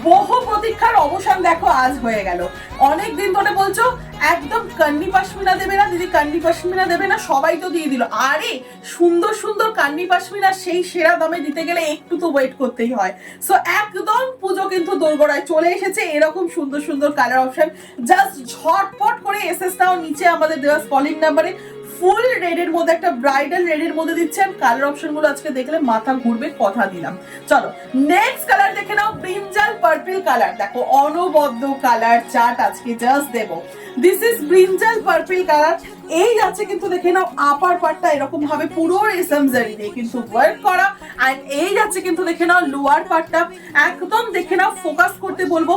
বহু প্রতীক্ষার অবসান দেখো আজ হয়ে গেল। অনেকদিন ধরে বলছো একদম কান্নি পশমিনা দেবে না দিদি, কান্নি পশমিনা দেবে না, সবাই তো দিয়ে দিল। আরে সুন্দর সুন্দর কান্নি পশমিনা সেই সেরা দামে দিতে গেলে একটু তো ওয়েট করতেই হয়। সো একদম পুজো কিন্তু দোরগোড়ায় চলে এসেছে। এরকম সুন্দর সুন্দর কালার অপশন জাস্ট ঝটপট করে এসএস নাও। নিচে আমাদের দেওয়া কলিং নাম্বারে ফুল রেডের মধ্যে একটা ব্রাইডাল রেডের মধ্যে দিচ্ছেন। কালার অপশন গুলো আজকে দেখলে মাথা ঘুরবে, কথা দিলাম। চলো নেক্সট কালার দেখে নাও, ব্রিঞ্জাল পার্পল কালার। দেখো অনবদ্য কালার চার্ট আজকে জাস্ট দেবো। This is brinjal purple colour. এই যাচ্ছে কিন্তু দেখে নাও আপার পার্টটা এরকম ভাবে পুরো রেশম জারি দিয়ে কিন্তু ওয়ার্ক করা, এন্ড এই যাচ্ছে কিন্তু দেখে নাও লোয়ার পার্টটা একদম দেখে নাও ফোকাস করতে বলবো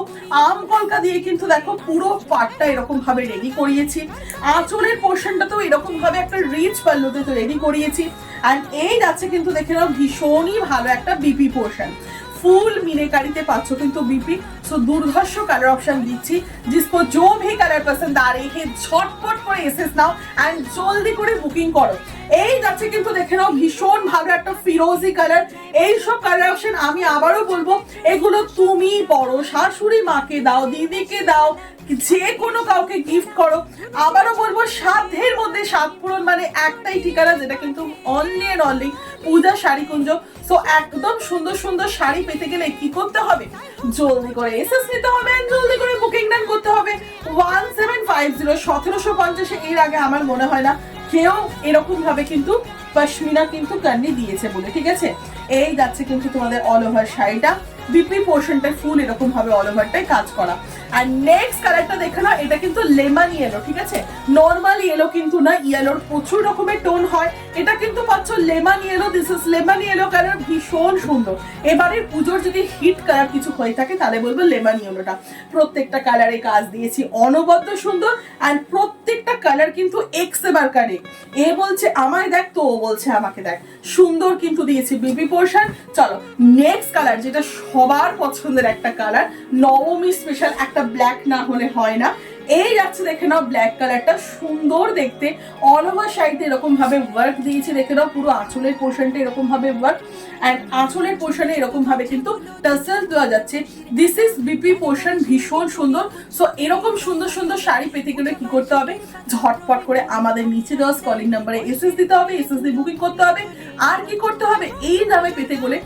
আম কলকা দিয়ে কিন্তু দেখো পুরো পার্টটা এরকম ভাবে রেডি করিয়েছি। আঁচলের পোর্শনটা তো এরকম ভাবে একটা রিচ পাল্লুতে তো রেডি করিয়েছি, এন্ড এই যাচ্ছে কিন্তু দেখে নাও ভীষণই ভালো একটা বিপি পোর্শন। फुल मीनेकारीते पाচ্ছো কিন্তু বিপি। সো দুর্ধর্ষ কালার অপশন দিচ্ছি, जिसको जो भी कलर पसंद आ रही है झटपट করে এসএস নাও এন্ড জলদি করে বুকিং করো। এই যাচ্ছে কিন্তু দেখে নাও ভীষণ ভালো একটা ফিরোজি কালার। এই সব কালার অপশন আমি আবারও বলবো এগুলো তুমি পরো, শাশুড়ি মাকে দাও, দিদিকে দাও, যে কোনো কাউকে গিফট করো। আবারও বলবো সাধ্যের মধ্যে সাত পূরণ মানে একটাই ঠিকানা, যেটা কিন্তু only and only Puja Sari Kunj. So একদম সুন্দর সুন্দর শাড়ি পেতে গেলে কি করতে হবে, জলদি করে এসএস নিতে হবে এন্ড জলদি করে বুকিং ডান করতে হবে। 1750 1750 এর আগে আমার মনে হয় না কেউ এরকম ভাবে কিন্তু পশমিনা কিন্তু কান্নি দিয়েছে বলে, ঠিক আছে। এই যাচ্ছে কিন্তু তোমাদের অল ওভার শাড়িটা, বিপি পোর্শনটা ফুল এরকম ভাবে অল ওভারটাই কাজ করা। আর নেক্সট কালারটা দেখো না, এটা কিন্তু লেমন ইয়েলো, ঠিক আছে, নরমাল ইয়েলো কিন্তু না, ইয়েলোর প্রচুর রকমের টোন হয়। এটা কিন্তু পাচ্ছ lemon yellow. This is lemon yellow colour, ভীষণ সুন্দর। এবারের পুজোর যদি হিট কালার কিছু হয়ে থাকে তাহলে বলবো লেমন ইয়েলোটা। প্রত্যেকটা কালারে কাজ দিয়েছি অনবদ্য সুন্দর, আর প্রত্যেকটা কালার কিন্তু এক্সেবার কারেক্ট। এ বলছে আমায় দেখ তো ও বলছে আমাকে দেখ, সুন্দর কিন্তু দিয়েছি বিপি পোর্শন। চলো নেক্সট কালার, যেটা সবার পছন্দের একটা কালার, নবমী স্পেশাল, একটা ব্ল্যাক না হলে হয় না। এই যাচ্ছে দেখে নাও ব্ল্যাক কালারটা, সুন্দর দেখতে, অল ওভার শাড়িতে এরকম ভাবে ওয়ার্ক দিয়েছি। দেখে নাও পুরো আঁচলের পোর্শনটা এরকম ভাবে ওয়ার্ক, এন্ড আঁচলের পোর্শনে এরকম ভাবে কিন্তু টাসেল দেওয়া যাচ্ছে। দিস ইজ বিপি পোর্শন, ভীষণ সুন্দর। সো এরকম সুন্দর সুন্দর শাড়ি পেতে গেলে কি করতে হবে, ঝটপট করে আমাদের নিচে দেওয়া কলিং নাম্বারে এসএস দিতে হবে, এসএস দিয়ে বুকিং করতে হবে। আর কি করতে হবে, এই দামে পেতে গেলে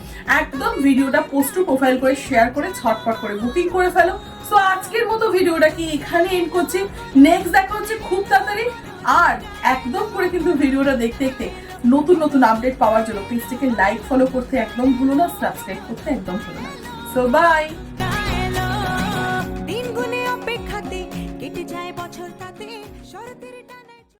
একদম ভিডিওটা পোস্ট টু প্রোফাইল করে শেয়ার করে ঝটপট করে বুকিং করে ফেলো। সো আজকের মতো ভিডিওটা কি এখানে এন্ড করছি। নেক্সট দেখা হচ্ছে খুব তাড়াতাড়ি। আর একদম করে কিন্তু ভিডিওটা দেখতে দেখতে নতুন নতুন আপডেট পাওয়ার জন্য পেজটাকে লাইক ফলো করতে একদম ভুলো না, সাবস্ক্রাইব করতে একদম ভুলো না। So bye. দিন গুনে অপেক্ষাতে কেটে যায় বছর তাতে শরতের টানে